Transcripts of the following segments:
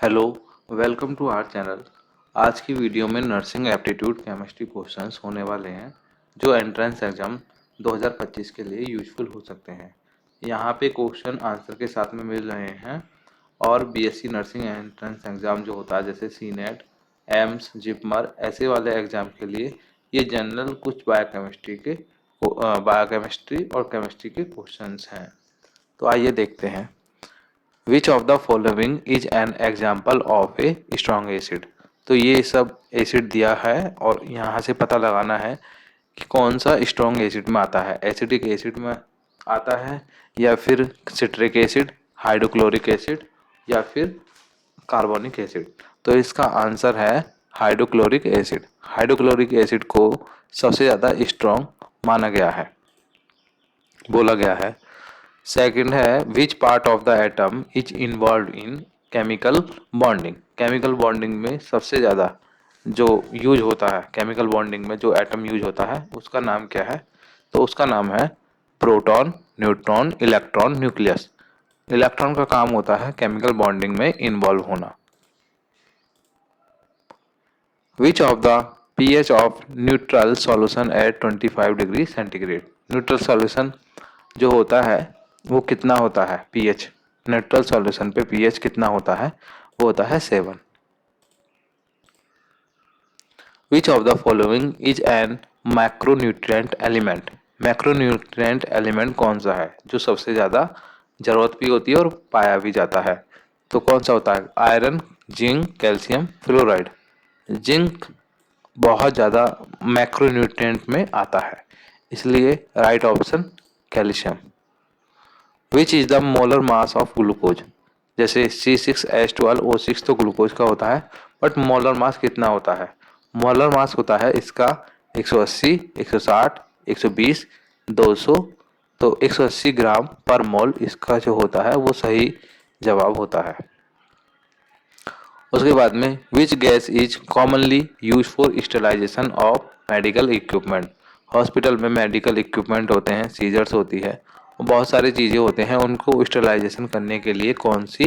Hello, welcome to our channel. आज की video में नर्सिंग एप्टीट्यूड केमिस्ट्री क्वेश्चंस होने वाले हैं जो एंट्रेंस एग्जाम 2025 के लिए यूजफुल हो सकते हैं। यहाँ पे क्वेश्चन आंसर के साथ में मिल रहे हैं और बीएससी नर्सिंग एंट्रेंस एग्जाम जो होता है जैसे सीनेट, एम्स, जिपमर ऐसे वाले एग्जाम के लिए ये जनरल कुछ बायोकेमिस्ट्री और केमिस्ट्री के क्वेश्चंस हैं। तो आइए देखते हैं। विच of the following is an example of a strong acid. तो ये सब एसिड दिया है और यहाँ से पता लगाना है कि कौन सा स्ट्रॉन्ग एसिड में आता है, एसिडिक एसिड में आता है या फिर सिट्रिक एसिड, हाइड्रोक्लोरिक एसिड या फिर कार्बोनिक एसिड। तो इसका आंसर है हाइड्रोक्लोरिक एसिड। हाइड्रोक्लोरिक एसिड को सबसे ज़्यादा स्ट्रॉन्ग माना गया है, बोला गया है। सेकंड है which part of the atom is involve in chemical bonding. Chemical bonding में सबसे ज़्यादा जो यूज होता है, केमिकल बॉन्डिंग में जो एटम यूज होता है उसका नाम क्या है? तो उसका नाम है proton, neutron, electron, nucleus. Electron का काम होता है केमिकल बॉन्डिंग में इन्वॉल्व होना। विच of the pH of neutral solution at 25 degree centigrade. Neutral solution जो होता है वो कितना होता है? pH न्यूट्रल सॉल्यूशन पे pH कितना होता है? वो होता है 7। विच of the following is an macronutrient element. Macronutrient element कौन सा है जो सबसे ज़्यादा जरूरत भी होती है और पाया भी जाता है? तो कौन सा होता है? Iron, zinc, calcium, fluoride. Zinc बहुत ज़्यादा मैक्रोन्यूट्रिएंट में आता है, इसलिए right option calcium. Which is the molar mass of glucose. जैसे C6H12O6 तो ग्लूकोज का होता है, बट मोलर मास कितना होता है? मोलर मास होता है इसका 180, 160, 120, 200। तो 180 ग्राम पर मोल इसका जो होता है वो सही जवाब होता है। उसके बाद में विच gas is commonly use for sterilisation of medical equipment. Hospital में मेडिकल इक्विपमेंट होते हैं, सीजर्स होती है, बहुत सारी चीज़ें होते हैं, उनको स्टेलाइजेशन करने के लिए कौन सी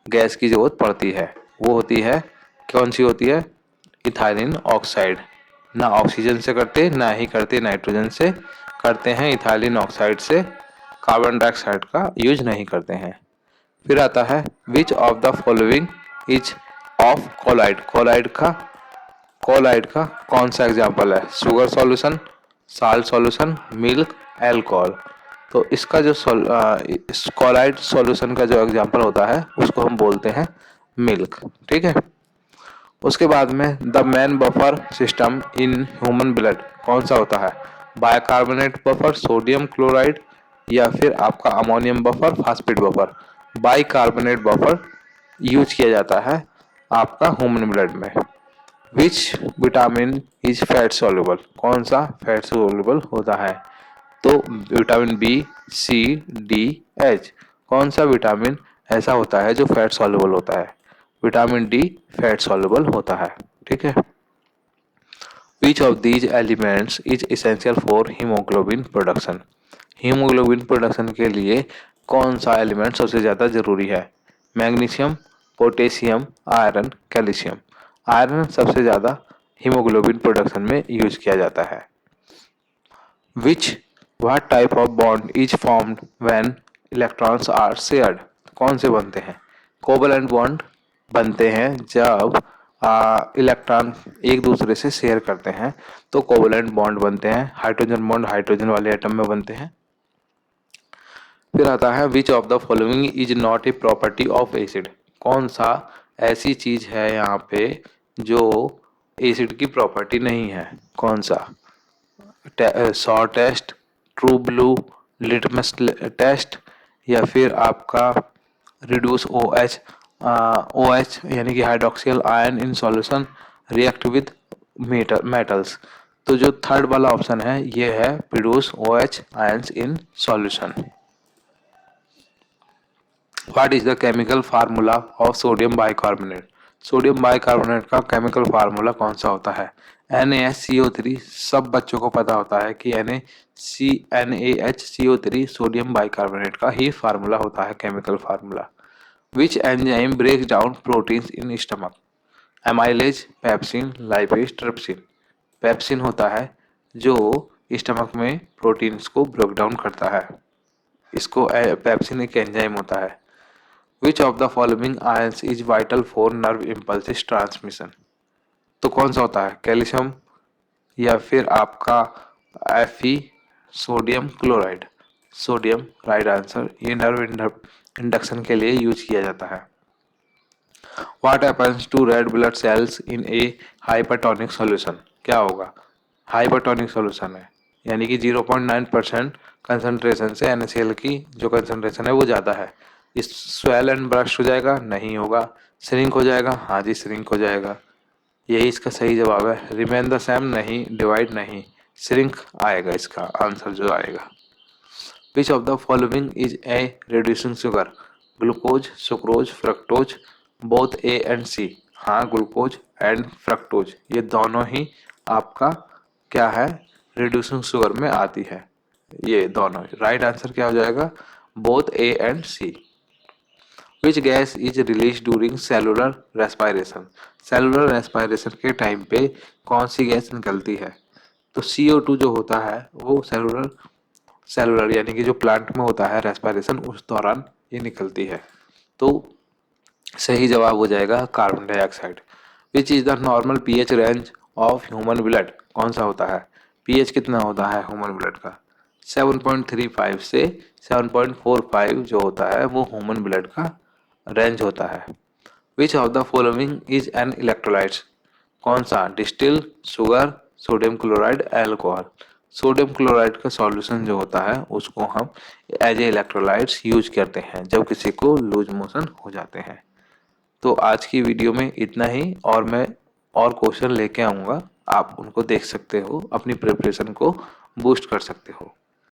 गैस की ज़रूरत पड़ती है? वो होती है, कौन सी होती है? Ethylene oxide. ना ऑक्सीजन से करते, ना ही करते नाइट्रोजन से, करते हैं इथाइलिन ऑक्साइड से। कार्बन डाइऑक्साइड का यूज नहीं करते हैं। फिर आता है which of the following is of colloid. Colloid का कौन सा एग्जाम्पल है? Sugar solution, salt solution, milk, alcohol. तो इसका जो कोलाइड सॉल्यूशन का जो एग्जाम्पल होता है उसको हम बोलते हैं मिल्क। ठीक है। उसके बाद में the main buffer system in human blood कौन सा होता है? बाइकार्बोनेट बफर, सोडियम क्लोराइड या फिर आपका ammonium buffer, phosphate buffer. Bicarbonate buffer use किया जाता है आपका ह्यूमन ब्लड में। Which vitamin is fat soluble. कौन सा फैट सॉल्युबल होता है? तो विटामिन बी, सी, डी, एच। कौन सा विटामिन ऐसा होता है जो फैट सॉल्युबल होता है? विटामिन डी फैट सॉल्युबल होता है। ठीक है। Which of these elements is essential for haemoglobin production. Haemoglobin production के लिए कौन सा एलिमेंट सबसे ज़्यादा जरूरी है? Magnesium, potassium, iron, calcium. Iron सबसे ज़्यादा हीमोग्लोबिन प्रोडक्शन में यूज किया जाता है। Which what type of bond is formed when electrons are shared. कौन से बनते हैं? कोवलेंट बॉन्ड बनते हैं जब इलेक्ट्रॉन एक दूसरे से शेयर करते हैं तो कोवलेंट बॉन्ड बनते हैं। हाइड्रोजन बॉन्ड हाइड्रोजन वाले एटम में बनते हैं। फिर आता है which of the following is not a property of acid. कौन सा ऐसी चीज है यहाँ पे जो एसिड की प्रॉपर्टी नहीं है? कौन सा? Sour taste, true blue, litmus test या फिर आपका reduce O H, O H यानी कि hydroxyl ion in solution react with metals. तो जो थर्ड वाला ऑप्शन है ये है reduce O H ions in solution. What is the chemical formula of sodium bicarbonate. Sodium bicarbonate का केमिकल फार्मूला कौन सा होता है? NaHCO3। सब बच्चों को पता होता है कि NaHCO3 सोडियम बाइकार्बोनेट का ही फार्मूला होता है, chemical formula. Which enzyme breaks down proteins in stomach? Amylase, pepsin, lipase, trypsin. Pepsin होता है जो स्टमक में प्रोटीन्स को ब्रेक डाउन करता है, इसको पेप्सिन एक एंजाइम होता है। Which of the following ions is vital for nerve impulses transmission? तो कौन सा होता है, कैल्शियम या फिर आपका Fe, sodium chloride? Sodium right answer. ये नर्व इंडक्शन के लिए यूज किया जाता है। What happens to red blood cells in a hypertonic solution? क्या होगा, हाइपरटोनिक सॉल्यूशन है यानी कि 0.9% कंसंट्रेशन से NaCl की जो कंसंट्रेशन है वो ज़्यादा है, इस स्वेल एंड ब्रस्ट हो जाएगा? नहीं होगा। श्रिंक हो जाएगा? हाँ जी श्रिंक हो जाएगा। यही इसका सही जवाब है। रिमेन द सेम नहीं, डिवाइड नहीं, श्रिंक आएगा इसका आंसर जो आएगा। Which of the following is a reducing sugar? Glucose, sucrose, fructose, both A and C. हाँ ग्लूकोज एंड फ्रक्टोज ये दोनों ही आपका क्या है, रिड्यूसिंग शुगर में आती है। ये दोनों राइट आंसर क्या हो जाएगा, both A and C. Which gas is release during cellular respiration? Cellular respiration के टाइम पे कौन सी गैस निकलती है? तो CO2 जो होता है वो सेलुलर यानी कि जो प्लांट में होता है रेस्पायरेशन उस दौरान ये निकलती है। तो सही जवाब हो जाएगा carbon dioxide. Which is the normal pH range of human blood? कौन सा होता है, पीएच कितना होता है ह्यूमन ब्लड का? 7.35 से 7.45 जो होता है वो ह्यूमन ब्लड का रेंज होता है। Which of the following is an electrolytes? कौन सा, distil, sugar, sodium chloride, alcohol? Sodium chloride का सॉल्यूशन जो होता है उसको हम एज ए इलेक्ट्रोलाइट्स यूज करते हैं जब किसी को लूज मोशन हो जाते हैं। तो आज की वीडियो में इतना ही, और मैं और क्वेश्चन लेके आऊँगा, आप उनको देख सकते हो, अपनी प्रिपरेशन को बूस्ट कर सकते हो।